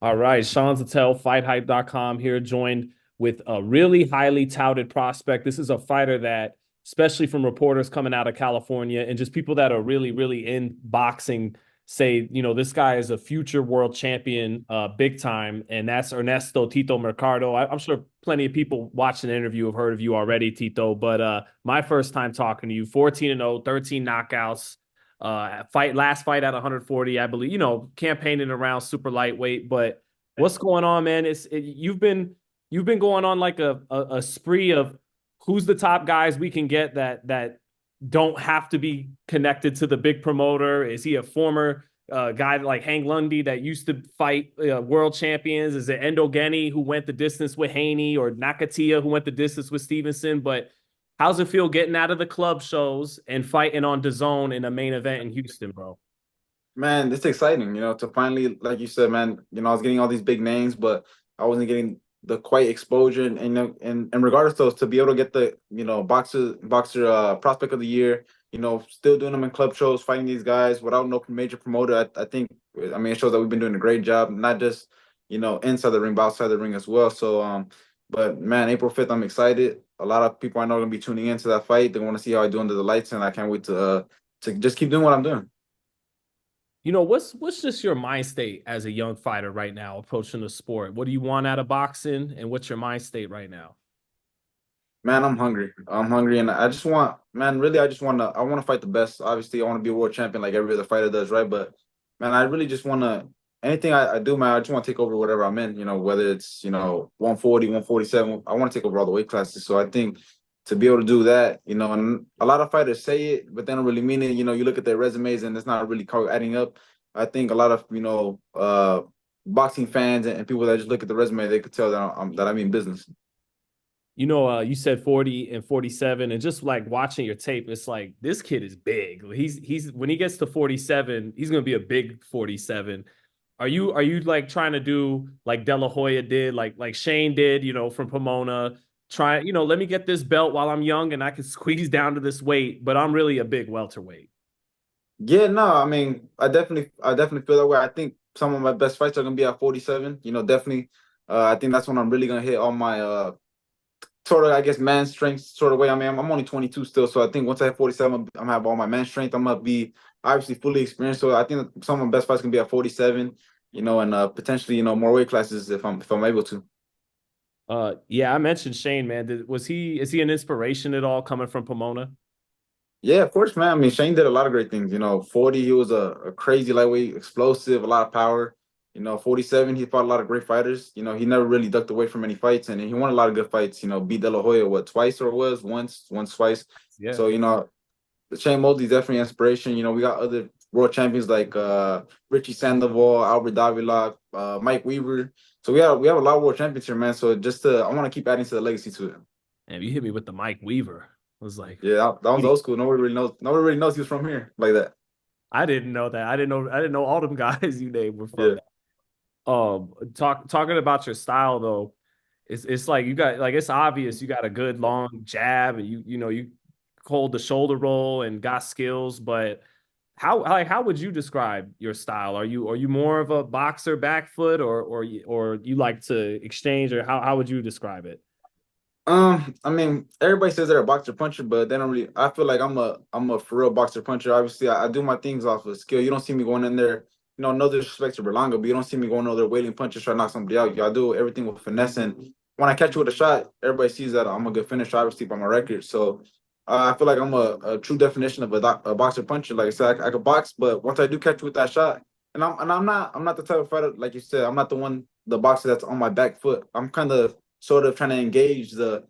All right, Sean Zittel, FightHype.com here, joined with a really highly touted prospect. This is a fighter that, especially from reporters coming out of California and just people that are really, really in boxing, say, this guy is a future world champion, big time, and that's Ernesto Tito Mercado. I'm sure plenty of people watching the interview have heard of you already, Tito, but my first time talking to you, 14-0, 13 knockouts. Last fight at 140, I believe, campaigning around super lightweight. But what's going on, man? You've been going on like a spree of who's the top guys we can get that don't have to be connected to the big promoter. Is he a former guy like Hank Lundy that used to fight world champions? Is it Endo Geni who went the distance with Haney, or Nakatia who went the distance with Stevenson? But how's it feel getting out of the club shows and fighting on DAZN in a main event in Houston, bro? Man, it's exciting, to finally, like you said, man, I was getting all these big names, but I wasn't getting the quite exposure and regardless to be able to get the, boxer prospect of the year, still doing them in club shows, fighting these guys without no major promoter. I think, I mean, it shows that we've been doing a great job, not just, inside the ring, but outside the ring as well. So, but man, April 5th, I'm excited. A lot of people I know are gonna be tuning into that fight. They want to see how I do under the lights, and I can't wait to just keep doing what I'm doing. What's just your mind state as a young fighter right now approaching the sport? What do you want out of boxing, and what's your mind state right now? Man, I'm hungry. I'm hungry, and I just want, man, really, I want to fight the best. Obviously, I want to be a world champion like every other fighter does, right? But man, I really just want to, anything I do, man, I just want to take over whatever I'm in. Whether it's 140, 147, I want to take over all the weight classes. So I think to be able to do that, and a lot of fighters say it, but they don't really mean it. You look at their resumes and it's not really adding up. I think a lot of boxing fans and people that just look at the resume, they could tell that I mean business. You said 40 and 47, and just like watching your tape, it's like this kid is big. He's when he gets to 47, he's gonna be a big 47. Are you like trying to do like De La Hoya did, like Shane did, from Pomona? Try, let me get this belt while I'm young and I can squeeze down to this weight, but I'm really a big welterweight. Yeah, no, I mean, I definitely feel that way. I think some of my best fights are gonna be at 47. Definitely. I think that's when I'm really gonna hit all my sort of, I guess, man strength sort of way. I mean, I'm only 22 still, so I think once I hit 47, I'm gonna have all my man strength. I'm gonna be obviously fully experienced. So I think that some of my best fights can be at 47. And potentially, more weight classes if I'm able to. Yeah, I mentioned Shane, man. Is he an inspiration at all coming from Pomona? Yeah, of course, man. I mean, Shane did a lot of great things. 40, he was a crazy lightweight, explosive, a lot of power. 47, he fought a lot of great fighters. He never really ducked away from any fights, and he won a lot of good fights. Beat De La Hoya, what, twice or was? Once, twice. Yeah. So, Shane Mosley definitely inspiration. We got other world champions like Richie Sandoval, Albert Davila, Mike Weaver. So we have a lot of world champions here, man. So I want to keep adding to the legacy to it. And you hit me with the Mike Weaver. I was like, Yeah, that was old school. Nobody really knows. Nobody really knows he was from here like that. I didn't know that. I didn't know all them guys you named were from Yeah. that. Talking about your style though, it's like you got, like, it's obvious you got a good long jab, and you hold the shoulder roll and got skills, but how would you describe your style? Are you more of a boxer back foot, or you like to exchange, or how would you describe it? I mean, everybody says they're a boxer puncher, but they don't really. I feel like I'm a for real boxer puncher. Obviously, I do my things off of skill. You don't see me going in there. No disrespect to Berlanga, but you don't see me going over there waiting punches trying to knock somebody out. I do everything with finesse, and when I catch you with a shot, everybody sees that I'm a good finisher. Obviously, by my record, so I feel like I'm a true definition of a boxer puncher. Like I said, I could box, but once I do catch you with that shot, and I'm not the type of fighter like you said. I'm not the boxer that's on my back foot. I'm kind of sort of trying to engage the.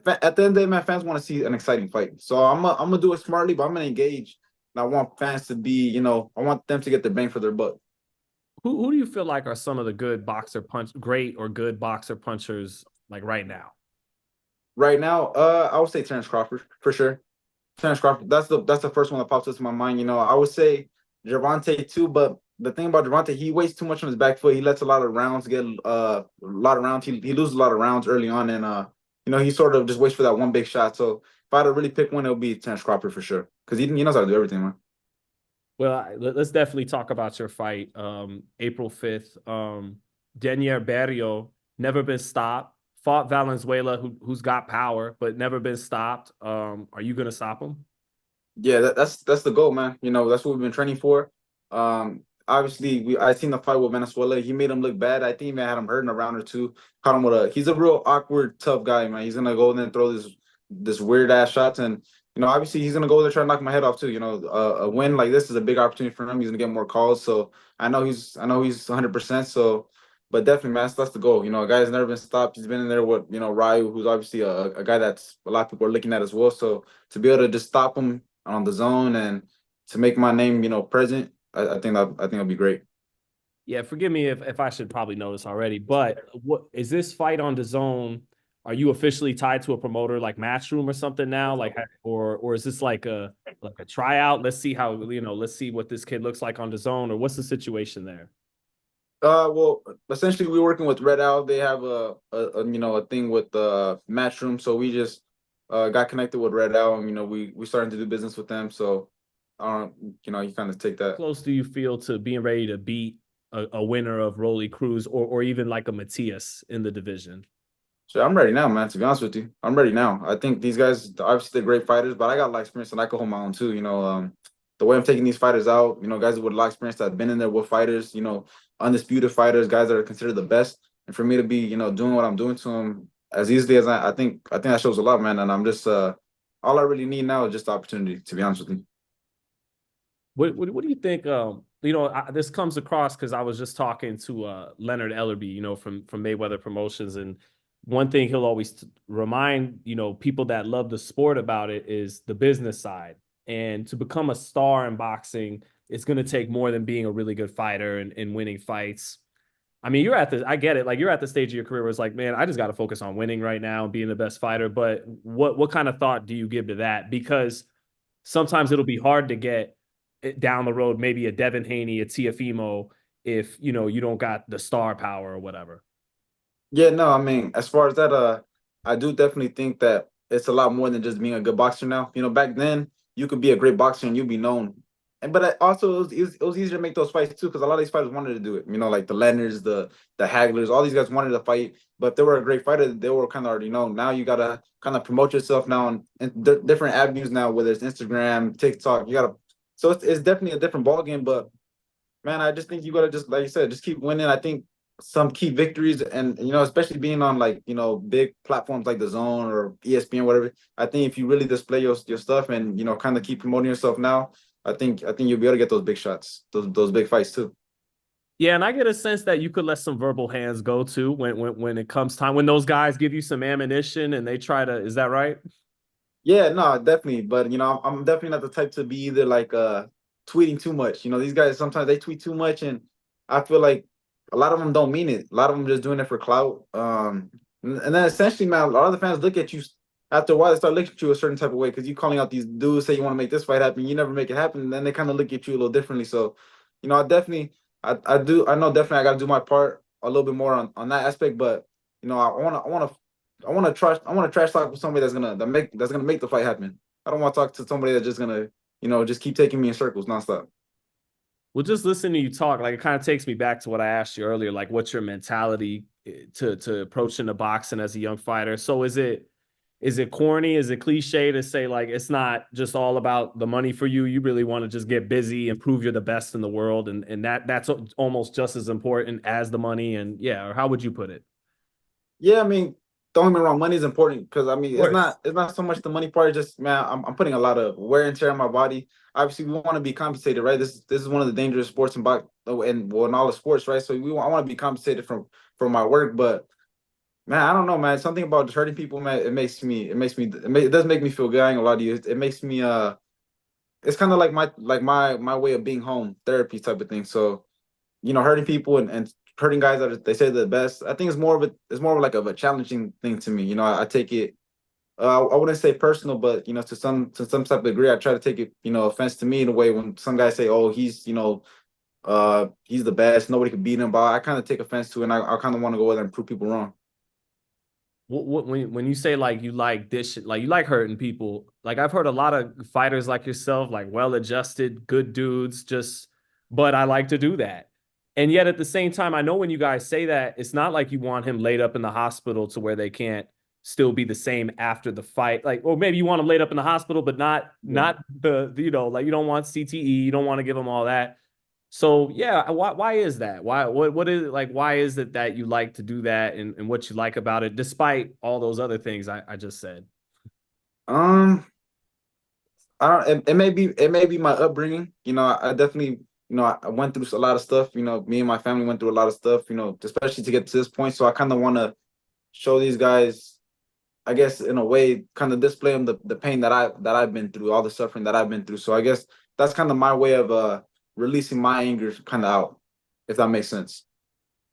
At the end of the day, man, fans want to see an exciting fight. So I'm gonna do it smartly, but I'm gonna engage. And I want fans to be, I want them to get the bang for their buck. Who do you feel like are some of the great or good boxer punchers like right now? Right now, I would say Terrence Crawford for sure. Terrence Crawford. That's the first one that pops into my mind. I would say Gervonta too, but the thing about Gervonta, he wastes too much on his back foot. He lets a lot of rounds get a lot of rounds. He loses a lot of rounds early on, and he sort of just waits for that one big shot. So if I had to really pick one, it would be Terrence Crawford for sure, because he knows how to do everything, man. Well, let's definitely talk about your fight, April 5th. Denier Berrio, never been stopped. Fought Valenzuela, who's got power, but never been stopped. Are you gonna stop him? Yeah, that's the goal, man. That's what we've been training for. Obviously, I seen the fight with Venezuela. He made him look bad. I think he may have had him hurt in a round or two. Caught him with he's a real awkward, tough guy, man. He's gonna go in there and throw this weird ass shots, and obviously he's gonna go there try to knock my head off too. A win like this is a big opportunity for him. He's gonna get more calls, so I know he's 100%. So, but definitely, man, that's the goal. A guy has never been stopped. He's been in there with Ryu, who's obviously a guy that's a lot of people are looking at as well. So to be able to just stop him on the zone and to make my name, present, I think it'll be great. Yeah, forgive me if I should probably know this already, but what is this fight on the zone? Are you officially tied to a promoter like Matchroom or something now? Like, or is this like a tryout? Let's see how let's see what this kid looks like on the zone, or what's the situation there? Well, essentially, we're working with Red Owl. They have a thing with Matchroom, so we just got connected with Red Owl, and we starting to do business with them. So, you kind of take that. Close do you feel to being ready to beat a winner of Rolly Cruz or even like a Matias in the division? So I'm ready now, man. To be honest with you, I'm ready now. I think these guys obviously they're great fighters, but I got a lot of experience and I can hold my own too. The way I'm taking these fighters out, guys with a lot of experience that have been in there with fighters, undisputed fighters, guys that are considered the best, and for me to be, doing what I'm doing to them as easily as I think that shows a lot, man. And I'm just all I really need now is just the opportunity. To be honest with you. What do you think? This comes across because I was just talking to Leonard Ellerby, from Mayweather Promotions, and one thing he'll always remind people that love the sport about it is the business side. And to become a star in boxing, it's going to take more than being a really good fighter and winning fights. I mean, I get it. Like you're at the stage of your career where it's like, man, I just got to focus on winning right now and being the best fighter. But what kind of thought do you give to that? Because sometimes it'll be hard to get down the road, maybe a Devin Haney, a Teofimo, if you don't got the star power or whatever. Yeah, no, I mean, as far as that, I do definitely think that it's a lot more than just being a good boxer now. Back then you could be a great boxer and you'd be known, and but also it was easier to make those fights too because a lot of these fighters wanted to do it. Like the Leonards, the Haglers, all these guys wanted to fight, but if they were a great fighter, they were kind of already known. Now you gotta kind of promote yourself now in different avenues now, whether it's Instagram, TikTok. So it's definitely a different ballgame, but man, I just think you gotta just like you said, just keep winning. I think some key victories and especially being on like big platforms like the Zone or ESPN, whatever. I think if you really display your stuff and kind of keep promoting yourself now, I think you'll be able to get those big shots, those big fights too. Yeah, and I get a sense that you could let some verbal hands go too when it comes time when those guys give you some ammunition and they try to. Is that right? Yeah, no, definitely. But I'm definitely not the type to be either like tweeting too much. These guys sometimes they tweet too much, and I feel like a lot of them don't mean it. A lot of them just doing it for clout. And then essentially, man, a lot of the fans look at you after a while. They start looking at you a certain type of way because you calling out these dudes, say you want to make this fight happen, you never make it happen. And then they kind of look at you a little differently. So, I definitely, I know definitely I got to do my part a little bit more on that aspect. But I want to trash talk with somebody that's gonna make the fight happen. I don't want to talk to somebody that's just gonna just keep taking me in circles nonstop. Well, just listening to you talk, like it kind of takes me back to what I asked you earlier. Like, what's your mentality to approaching the boxing as a young fighter? So is it corny? Is it cliche to say like it's not just all about the money for you? You really want to just get busy and prove you're the best in the world, and that's almost just as important as the money. And yeah, or how would you put it? Yeah, I mean, don't get me wrong, money is important because I Of mean course. it's not so much the money part, it's just man, I'm putting a lot of wear and tear on my body. Obviously, we want to be compensated, right? This is one of the dangerous sports in box and well in all the sports, right? So I want to be compensated from my work, but man, I don't know, man. Something about just hurting people, man. It does make me feel good. I ain't gonna lie to you. It makes me it's kind of like my way of being home, therapy type of thing. So hurting people and hurting guys that they say they're the best. I think it's more of like of a challenging thing to me. I take it. I wouldn't say personal, but to some type of degree, I try to take it offense to me in a way when some guys say, "Oh, he's the best. Nobody could beat him." But I kind of take offense to it, and I kind of want to go there and prove people wrong. When you say like you like this shit, like you like hurting people, like I've heard a lot of fighters like yourself, like well adjusted, good dudes, just but I like to do that. And yet at the same time, I know when you guys say that, it's not like you want him laid up in the hospital to where they can't still be the same after the fight. Like, or maybe you want him laid up in the hospital, but not the you know, like you don't want CTE, you don't want to give him all that. So yeah, why is that? Why what is it like? Why is it that you like to do that and what you like about it, despite all those other things I just said? Um, I don't. It may be my upbringing. I definitely. I went through a lot of stuff. Me and my family went through a lot of stuff. Especially to get to this point. So I kind of want to show these guys, I guess, in a way, kind of display them the pain that I've been through, all the suffering that I've been through. So I guess that's kind of my way of releasing my anger kind of out, if that makes sense.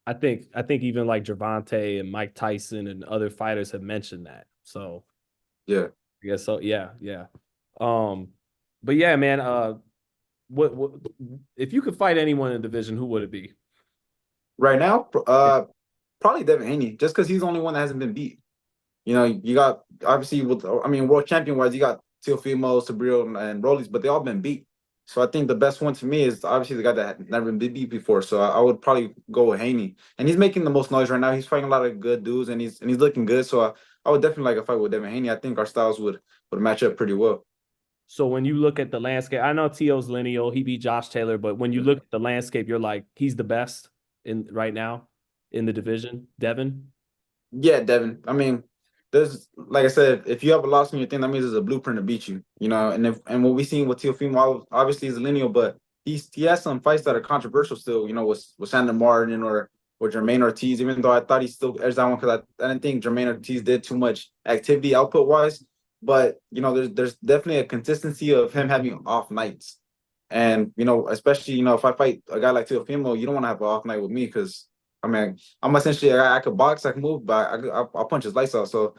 I think even like Gervonta and Mike Tyson and other fighters have mentioned that. So Yeah. I guess so. Yeah, yeah. Um, but yeah, man. What if you could fight anyone in the division? Who would it be? Right now, probably Devin Haney, just because he's the only one that hasn't been beat. You got obviously world champion wise, you got Teofimo, Sabril, and Rollies, but they all been beat. So I think the best one to me is obviously the guy that had never been beat before. So I would probably go with Haney, and he's making the most noise right now. He's fighting a lot of good dudes, and he's looking good. So I would definitely like a fight with Devin Haney. I think our styles would match up pretty well. So when you look at the landscape, I know Tio's lineal, he beat Josh Taylor, but when you look at the landscape, you're like, he's the best in right now in the division. Devin. Yeah, Devin. There's like I said, if you have a loss in your thing, that means there's a blueprint to beat you. And what we seen with Teofimo, obviously is lineal, but he has some fights that are controversial still. With Sandor Martin or Jermaine Ortiz. Even though I thought he still edged that one because I didn't think Jermaine Ortiz did too much activity output wise. But there's definitely a consistency of him having off nights, and especially if I fight a guy like Teofimo, you don't want to have an off night with me because I'm essentially I could box, I can move, but I'll punch his lights out. So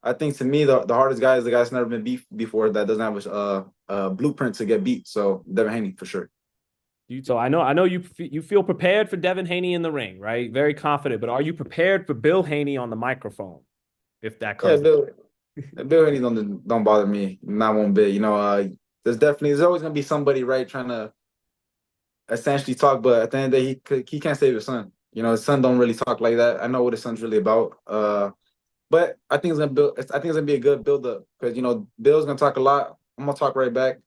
I think to me the hardest guy is the guy that's never been beat before that doesn't have a blueprint to get beat. So Devin Haney for sure. So I know you feel prepared for Devin Haney in the ring, right? Very confident, but are you prepared for Bill Haney on the microphone if that Yeah, comes? Bill Haney don't bother me not one bit. There's always gonna be somebody right trying to essentially talk, but at the end of the day he can't save his son. His son don't really talk like that. I know what his son's really about. But I think it's gonna be a good build up because Bill's gonna talk a lot. I'm gonna talk right back,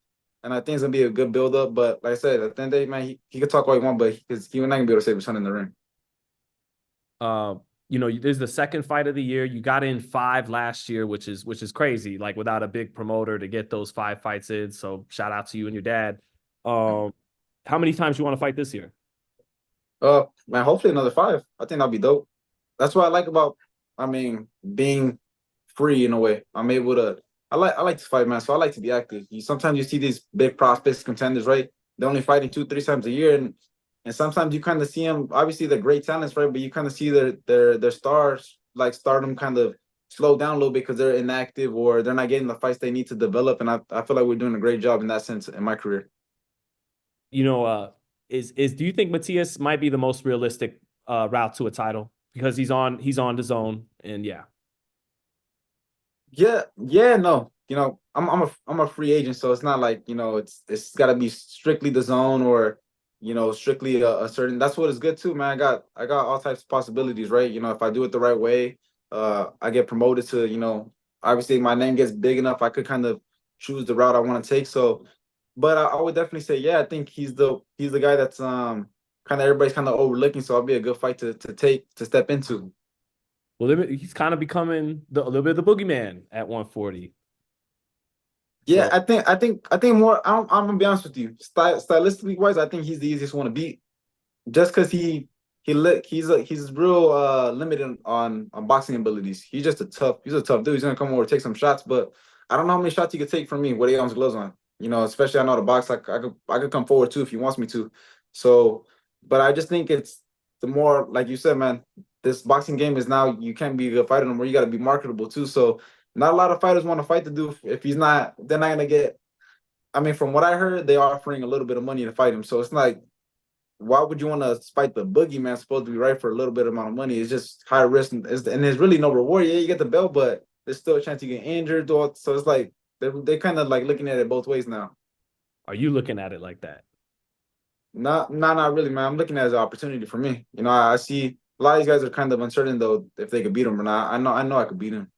and I think it's gonna be a good build up. But like I said, at the end of the day, man, he could talk all he want, but he's not gonna be able to save his son in the ring. Uh, this is the second fight of the year. You got in 5 last year, which is crazy. Like without a big promoter to get those 5 fights in. So shout out to you and your dad. How many times you want to fight this year? Man, hopefully another 5. I think that'll be dope. That's what I like about, being free in a way. I'm able to. I like to fight, man. So I like to be active. Sometimes you see these big prospects, contenders, right? They're only fighting 2, 3 times a year, and sometimes you kind of see them. Obviously, they're great talents, right? But you kind of see their stars, like stardom, kind of slow down a little bit because they're inactive or they're not getting the fights they need to develop. And I feel like we're doing a great job in that sense in my career. You know, is do you think Matias might be the most realistic route to a title because he's on the zone and yeah. Yeah, no. I'm a free agent, so it's not like, it's gotta be strictly the zone or, strictly a certain that's what is good too, man. I got all types of possibilities, right? If I do it the right way, I get promoted to, obviously my name gets big enough, I could kind of choose the route I want to take. So, but I would definitely say, yeah, I think he's the guy that's kind of everybody's kind of overlooking. So it'll be a good fight to step into. Well, he's kind of becoming a little bit of the boogeyman at 140. Yeah, So I think more. I'm gonna be honest with you. Stylistically wise, I think he's the easiest one to beat. Just because he's real limited on boxing abilities. He's a tough dude. He's gonna come over take some shots, but I don't know how many shots he could take from me with 8 ounce gloves on. Especially I know the box. I could come forward too if he wants me to. So, but I just think it's the more like you said, man. This boxing game is now you can't be a good fighter no more. You got to be marketable too. So not a lot of fighters want to fight the dude if he's not. They're not gonna get. From what I heard, they're offering a little bit of money to fight him. So it's like, why would you want to fight the boogeyman? Supposed to be right for a little bit amount of money. It's just high risk, and there's really no reward. Yeah, you get the belt, but there's still a chance you get injured. So it's like they kind of like looking at it both ways now. are you looking at it like that? Not really, man. I'm looking at it as an opportunity for me. You know, I see a lot of these guys are kind of uncertain though if they could beat him or not. I know I could beat him.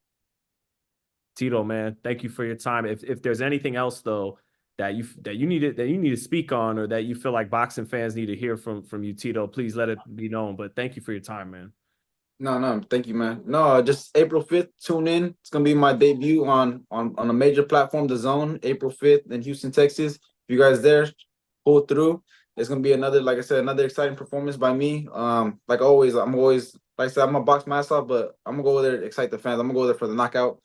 Tito, man, thank you for your time. If there's anything else though that you need to speak on, or that you feel like boxing fans need to hear from you, Tito, please let it be known. But thank you for your time, man. No, thank you, man. No, just April 5th, tune in. It's gonna be my debut on a major platform, The Zone, April 5th in Houston, Texas. If you guys there, pull through. It's gonna be another, like I said, another exciting performance by me. Like always, I'm always, like I said, I'm gonna box my ass off, but I'm gonna go there, excite the fans. I'm gonna go there for the knockout,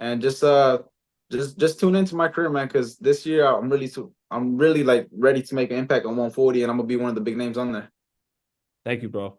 and just tune into my career, man. Because this year I'm really like ready to make an impact on 140, and I'm gonna be one of the big names on there. Thank you, bro.